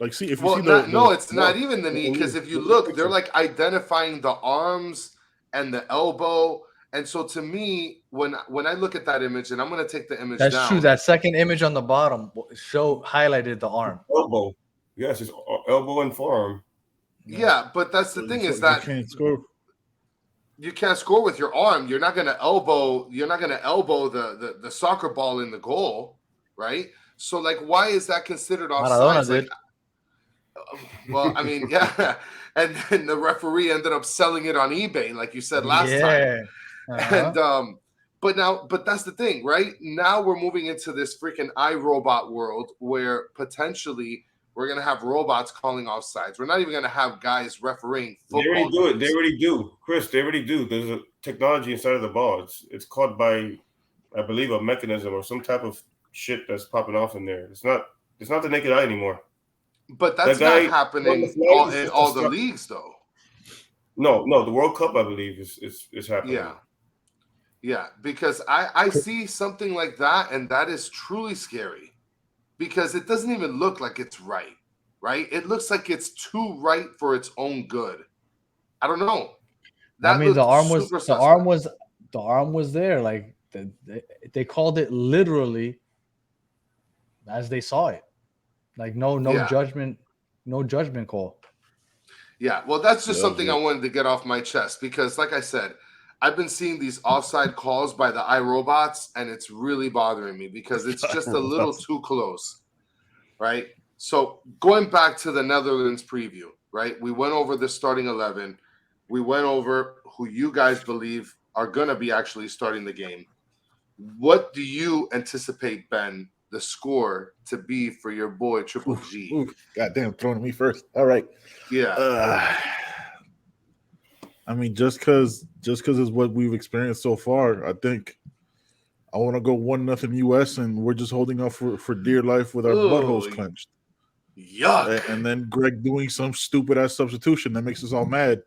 Like, see, if you see it's not even the knee, because if you look, they're like identifying the arms and the elbow. And so to me, when I look at that image, and I'm going to take the image down. That's true. That second image on the bottom highlighted the arm. Elbow. Yes, it's elbow and forearm. Yeah, but that's the thing is that you can't score with your arm. You're not going to elbow the soccer ball in the goal, right? So like, why is that considered offside? Like, well, I mean, yeah. And then the referee ended up selling it on eBay, like you said last time. And but that's the thing, right? Now we're moving into this freaking iRobot world where potentially we're gonna have robots calling offsides. We're not even gonna have guys refereeing football. They already do it. They already do, Chris. They already do. There's a technology inside of the ball. It's caught by, I believe, a mechanism or some type of shit that's popping off in there. It's not the naked eye anymore. But that's not happening in all the leagues, though. No, the World Cup, I believe, is happening. Yeah, because I see something like that, and that is truly scary because it doesn't even look like it's right? It looks like it's too right for its own good. I don't know. I mean, the arm was there. Like they called it literally as they saw it. Like no judgment call. Yeah, well, that's just something I wanted to get off my chest because, like I said, I've been seeing these offside calls by the iRobots, and it's really bothering me because it's just a little too close. right? So going back to the Netherlands preview, right? We went over the starting 11. We went over who you guys believe are going to be actually starting the game. What do you anticipate, Ben, the score to be for your boy Triple G? Ooh, goddamn, throwing me first. All right. Yeah. I mean, just because it's what we've experienced so far, I think I want to go 1-0 US, and we're just holding up for dear life with our buttholes clenched. Yuck! And then Gregg doing some stupid ass substitution that makes us all mad,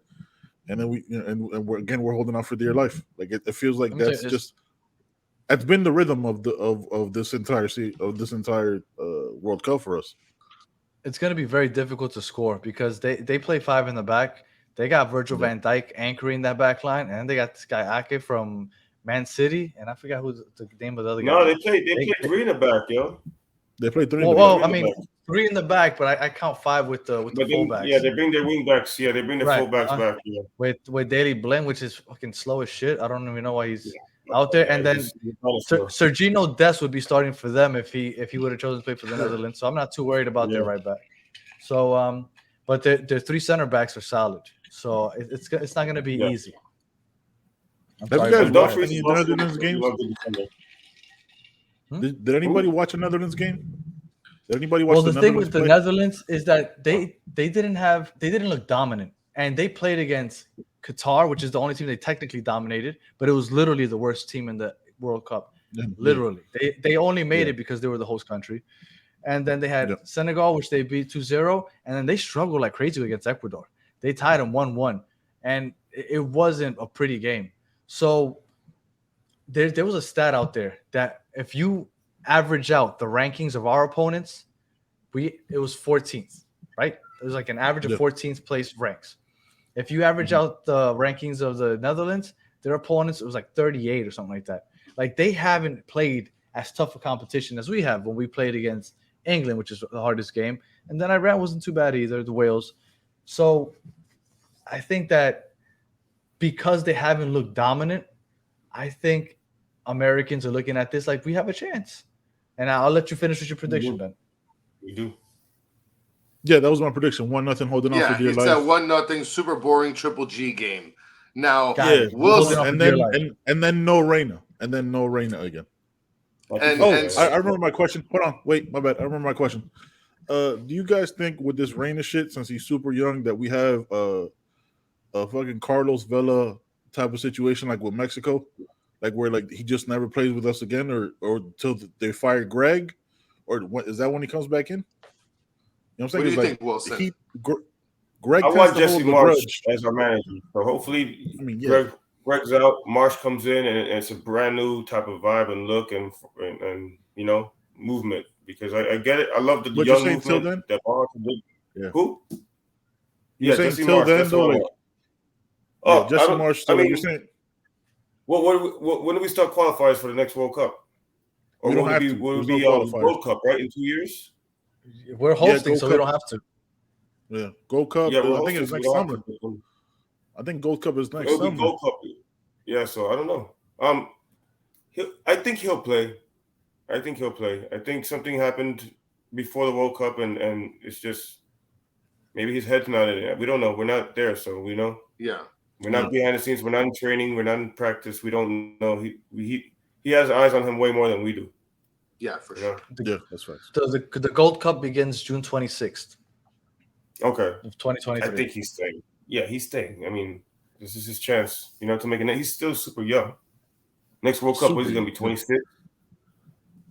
and then we're holding out for dear life. Like it feels like that's been the rhythm of this entire World Cup for us. It's going to be very difficult to score because they play 5 in the back. They got Virgil van Dijk anchoring that back line, and they got this guy Ake from Man City, and I forgot who the name of the other guy. No, they play 3 in the back, yo. They play 3 in the back. Well, I mean, 3 in the back, but I count 5 with the fullbacks. Yeah, they bring their wing backs. Yeah, they bring the fullbacks back. Yeah. With Daily Blind, which is fucking slow as shit. I don't even know why he's out there. And then Sergino Dest would be starting for them if he would have chosen to play for the Netherlands. So I'm not too worried about their right back. So but their 3 center backs are solid. So it's not going to be easy. Have you guys watched any Netherlands games? Did anybody watch a Netherlands game? Did anybody watch? Well, the thing with the Netherlands is that they didn't look dominant, and they played against Qatar, which is the only team they technically dominated, but it was literally the worst team in the World Cup. Literally, they only made it because they were the host country, and then they had Senegal, which they beat 2-0, and then they struggled like crazy against Ecuador. They tied them 1-1, and it wasn't a pretty game. So there was a stat out there that if you average out the rankings of our opponents, it was 14th, right? It was like an average of 14th place ranks. If you average out the rankings of the Netherlands, their opponents, it was like 38 or something like that. Like they haven't played as tough a competition as we have when we played against England, which is the hardest game. And then Iran wasn't too bad either, the Wales. So I think that because they haven't looked dominant, I think Americans are looking at this like we have a chance. And I'll let you finish with your prediction, Ben. We do. Yeah, that was my prediction. 1-0 holding on for dear life. Yeah, it's a 1-0 super boring Triple G game. Now, Wilson, and then no Reina. And then no Reina again. I remember my question. Hold on. Wait, my bad. I remember my question. Do you guys think with this Reina shit, since he's super young, that we have a fucking Carlos Vela type of situation like with Mexico? Like where like he just never plays with us again, or until they fire Gregg, or is that when he comes back in? You know what I'm saying? What do you think, Wilson? Gregg. I want Jesse Marsh as our manager, so hopefully, Gregg's out. Marsh comes in, and it's a brand new type of vibe and look and you know movement. Because I get it. I love the young movement that Marsh did. Yeah. Who? Yeah, Jesse Marsh. Then, Jesse Marsh. So you're saying. Well, when do we start qualifiers for the next World Cup? Or will it be World Cup, right? In 2 years? We're hosting, so we don't have to. Yeah, Gold Cup. Yeah, I think it's next summer. I think Gold Cup is next summer. Gold Cup. Yeah, so I don't know. I think he'll play. I think something happened before the World Cup, and it's just maybe his head's not in it. We don't know. We're not there, so we know. Yeah. We're not behind the scenes. We're not in training. We're not in practice. We don't know. He has eyes on him way more than we do. Yeah, for sure. Yeah, that's right. So the Gold Cup begins June 26th. Okay. Of 2023. I think he's staying. Yeah, he's staying. I mean, this is his chance, to make it. He's still super young. Next World Cup, what is he going to be, 26?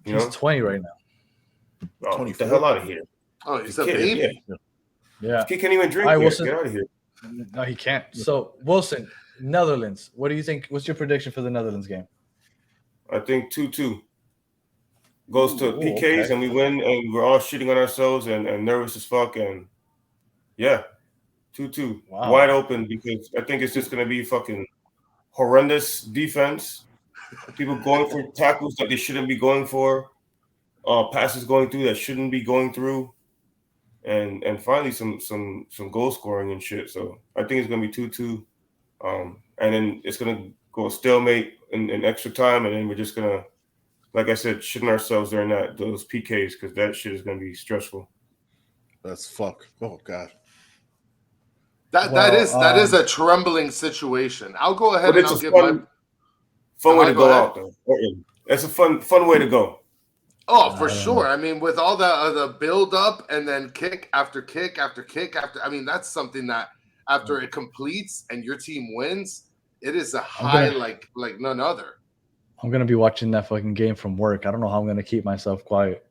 He's 20 right now. Oh, get the hell out of here. Oh, he's a baby. Yeah. He can't even drink yet. Get out of here. No, he can't. So, Wilson, Netherlands. What do you think? What's your prediction for the Netherlands game? I think 2-2. Goes to PKs and we win, and we're all shitting on ourselves and nervous as fuck. And yeah, 2-2. Wow. Wide open, because I think it's just going to be fucking horrendous defense. People going for tackles that they shouldn't be going for. Passes going through that shouldn't be going through. And finally some goal scoring and shit. So I think it's gonna be 2-2. And then it's gonna go stalemate in extra time, and then we're just gonna like I said, shitting ourselves during those PKs because that shit is going to be stressful. That's fuck. Oh God. That is a trembling situation. I'll go ahead But and it's I'll a give fun way to go ahead. out though. It's a fun way to go. Oh, for sure. I mean, with all the build up and then kick after kick after kick after. I mean, that's something that after it completes and your team wins, it is a high like none other. I'm gonna be watching that fucking game from work. I don't know how I'm gonna keep myself quiet.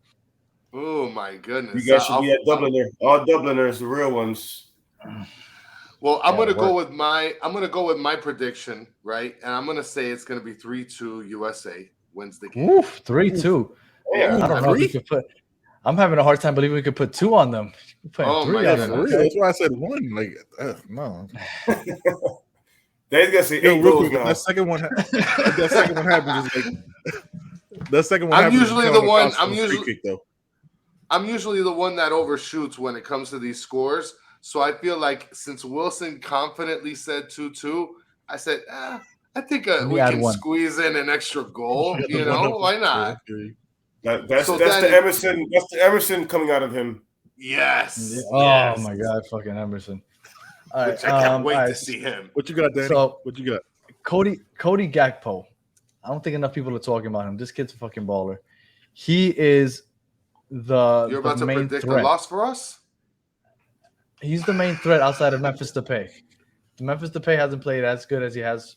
Oh my goodness! You guys should be at Dubliner. All Dubliners, the real ones. Well, I'm gonna go with my prediction, right? And I'm gonna say it's gonna be 3-2 USA wins the game. Oof, 3-2. Yeah, I don't know if we could put. I'm having a hard time believing we could put 2 on them. Oh my on God. them. Real. That's why I said 1. Like, no. They're gonna say 8 real goals quick, now. that second one happens. Is like that second one. I'm happens usually is the one. a free kick, though. I'm usually the one that overshoots when it comes to these scores. So I feel like since Wilson confidently said 2-2, I said, I think we can squeeze in an extra goal. You know, why not? That's the Emerson. That's the Emerson coming out of him. Yes. Oh my God, fucking Emerson. All right, I can't wait to see him. What you got, Danny? So, what you got? Cody Gakpo. I don't think enough people are talking about him. This kid's a fucking baller. He is You're about to main predict threat. a loss for us? He's the main threat outside of Memphis Depay. Memphis Depay hasn't played as good as he has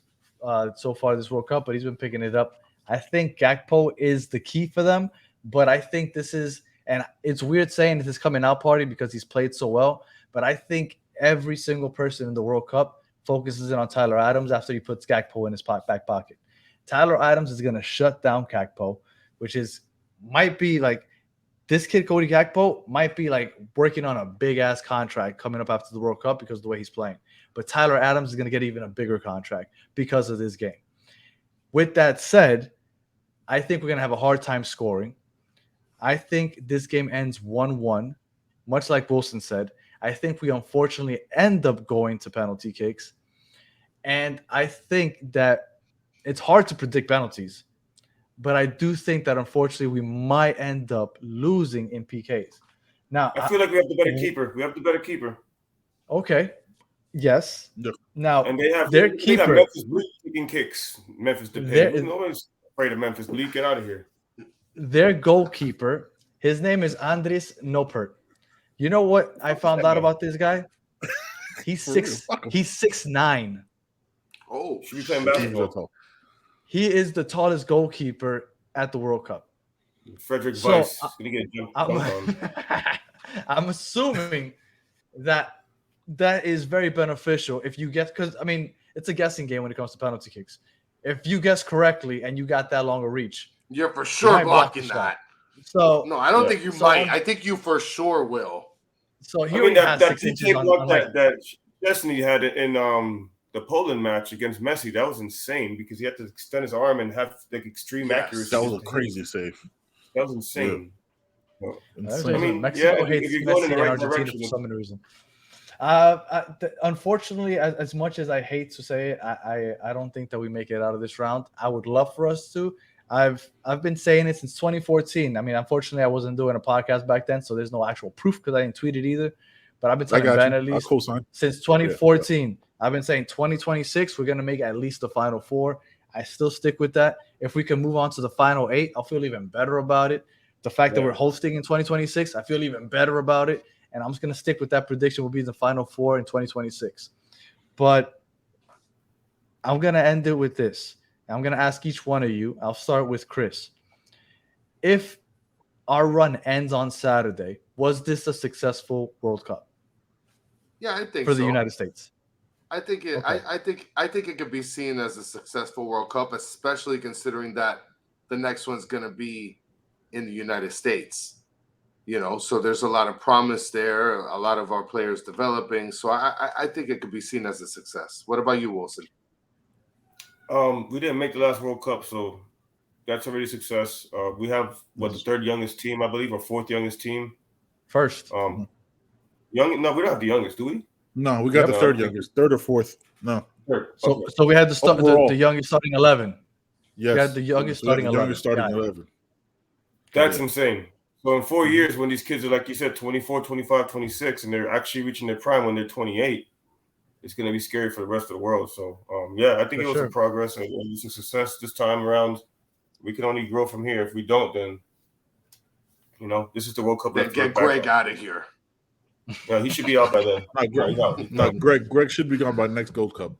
so far this World Cup, but he's been picking it up. I think Gakpo is the key for them, but I think this is, and it's weird saying this is coming out party because he's played so well, but I think every single person in the World Cup focuses in on Tyler Adams after he puts Gakpo in his back pocket. Tyler Adams is going to shut down Gakpo, which might be like, this kid, Cody Gakpo, might be like working on a big-ass contract coming up after the World Cup because of the way he's playing. But Tyler Adams is going to get even a bigger contract because of this game. With that said, I think we're going to have a hard time scoring. I think this game ends 1-1, much like Wilson said. I think we unfortunately end up going to penalty kicks. And I think that it's hard to predict penalties. But I do think that, unfortunately, we might end up losing in PKs. Now, I feel like we have the better keeper. We have the better keeper. Okay. Yes. Yeah. Now, and they have keeper. Memphis Bleak kicking kicks. Memphis Depay. Nobody's afraid of Memphis Bleak. Get out of here. Their goalkeeper, his name is Andres Noppert. You know what I found out about this guy? He's 6'9". Oh, should be playing basketball. He is the tallest goalkeeper at the World Cup. Frederick Weiss. I'm assuming that is very beneficial if you guess, because I mean it's a guessing game when it comes to penalty kicks. If you guess correctly and you got that long a reach, you're for sure blocking that. So no, I don't think you might. I think you for sure will. So he already has 6 inches on that Chesney had in the Poland match against Messi. That was insane because he had to extend his arm and have like extreme accuracy. That was a crazy save. That was insane. Yeah. I mean, Mexico hates Messi and Argentina for some reason. Unfortunately, as much as I hate to say it, I don't think that we make it out of this round. I would love for us to. I've been saying it since 2014. I mean, unfortunately, I wasn't doing a podcast back then, so there's no actual proof because I didn't tweet it either. But I've been telling Ben at least since 2014. Yeah. I've been saying 2026, we're going to make at least the Final Four. I still stick with that. If we can move on to the Final 8, I'll feel even better about it. The fact that we're hosting in 2026, I feel even better about it. And I'm just going to stick with that prediction. Will be the Final Four in 2026. But I'm going to end it with this. I'm going to ask each one of you. I'll start with Chris. If our run ends on Saturday, was this a successful World Cup? Yeah, I think for the United States. I think it. Okay. I think it could be seen as a successful World Cup, especially considering that the next one's going to be in the United States. You know, so there's a lot of promise there. A lot of our players developing. So I think it could be seen as a success. What about you, Wilson? We didn't make the last World Cup, so that's already a success. We have the third youngest team, I believe, or fourth youngest team. First. No, we don't have the youngest, do we? No, we got the third youngest, third or fourth. No. Third. So we had the youngest starting 11. Yes, You had the youngest starting 11. Starting Yeah. 11. That's insane. So in 4 years, when these kids are, like you said, 24, 25, 26, and they're actually reaching their prime when they're 28, it's going to be scary for the rest of the world. So, yeah, I think For it was sure. a progress and it was a success this time around. We can only grow from here. If we don't, then, this is the World Cup. Then get Gregg out of here. Yeah, he should be out by then. Greg should be gone by next Gold Cup.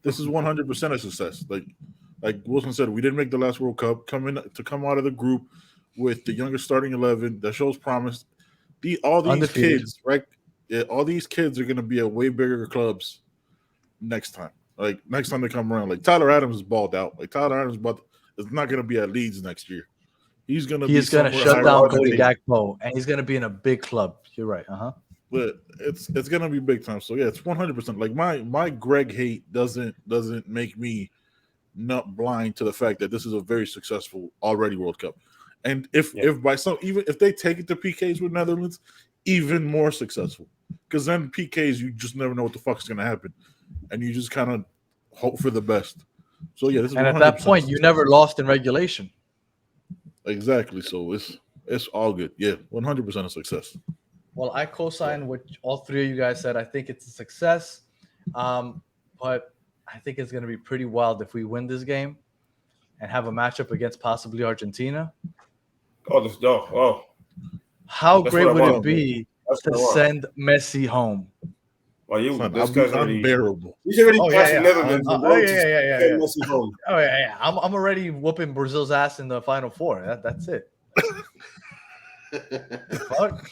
This is 100% a success. Like Wilson said, we didn't make the last World Cup. Come out of the group with the youngest starting 11 that shows promise. All these Undefeated. kids, right? Yeah, all these kids are going to be at way bigger clubs next time. Like next time they come around, like Tyler Adams is balled out. Like Tyler Adams is not going to be at Leeds next year. He's going to shut down Cody Gakpo, and he's going to be in a big club. You're right. But it's going to be big time. So yeah, it's 100%. Like my Gregg hate doesn't make me not blind to the fact that this is a very successful already World Cup. And if they take it to PKs with Netherlands, even more successful. Because then PKs, you just never know what the fuck's going to happen, and you just kind of hope for the best. So yeah, this is. And at that point, you never lost in regulation. Exactly. So it's all good. Yeah, 100% a success. Well, I co-sign what all three of you guys said. I think it's a success, but I think it's going to be pretty wild if we win this game and have a matchup against possibly Argentina. How great would it be to send Messi home? Well, this guy's unbearable. He's already passing Netherlands. Messi home. I'm already whooping Brazil's ass in the Final Four. That's it. Fuck.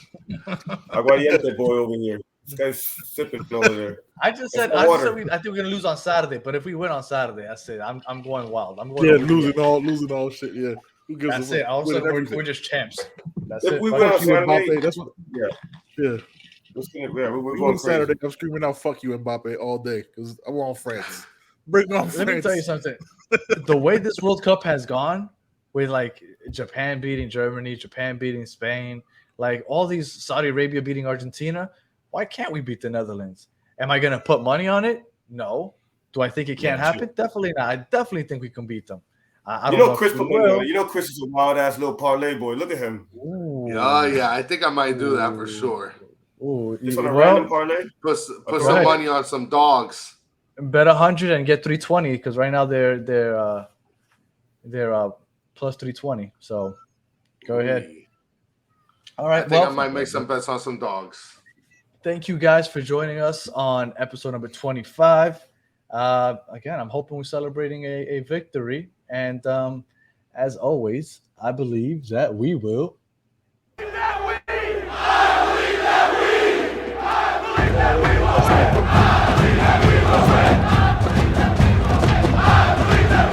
Aguardiente boy over here. This guy's sipping over there. I think we're gonna lose on Saturday, but if we win on Saturday, that's it. I'm going wild. I'm going losing all shit. Yeah, who gives that's it. Also, we're just champs. That's if it. we win on Saturday, that's what. Yeah. We're going Saturday. I'm screaming out "fuck you, Mbappe" all day because I want France. Bring on France. Let me tell you something. The way this World Cup has gone, with like Japan beating Germany, Japan beating Spain, like all these Saudi Arabia beating Argentina, why can't we beat the Netherlands? Am I gonna put money on it? No. Do I think it can't happen? Sure. Definitely not. I definitely think we can beat them. I don't know Chris is a wild ass little parlay boy. Look at him. Yeah, I think I might do that for sure. Just on a random parlay? Put some money on some dogs. Bet 100 and get 320 because right now they're plus 320. So go ahead. All right. I think I might make some bets on some dogs. Thank you guys for joining us on episode number 25. Again, I'm hoping we're celebrating a victory. And as always, I believe that we will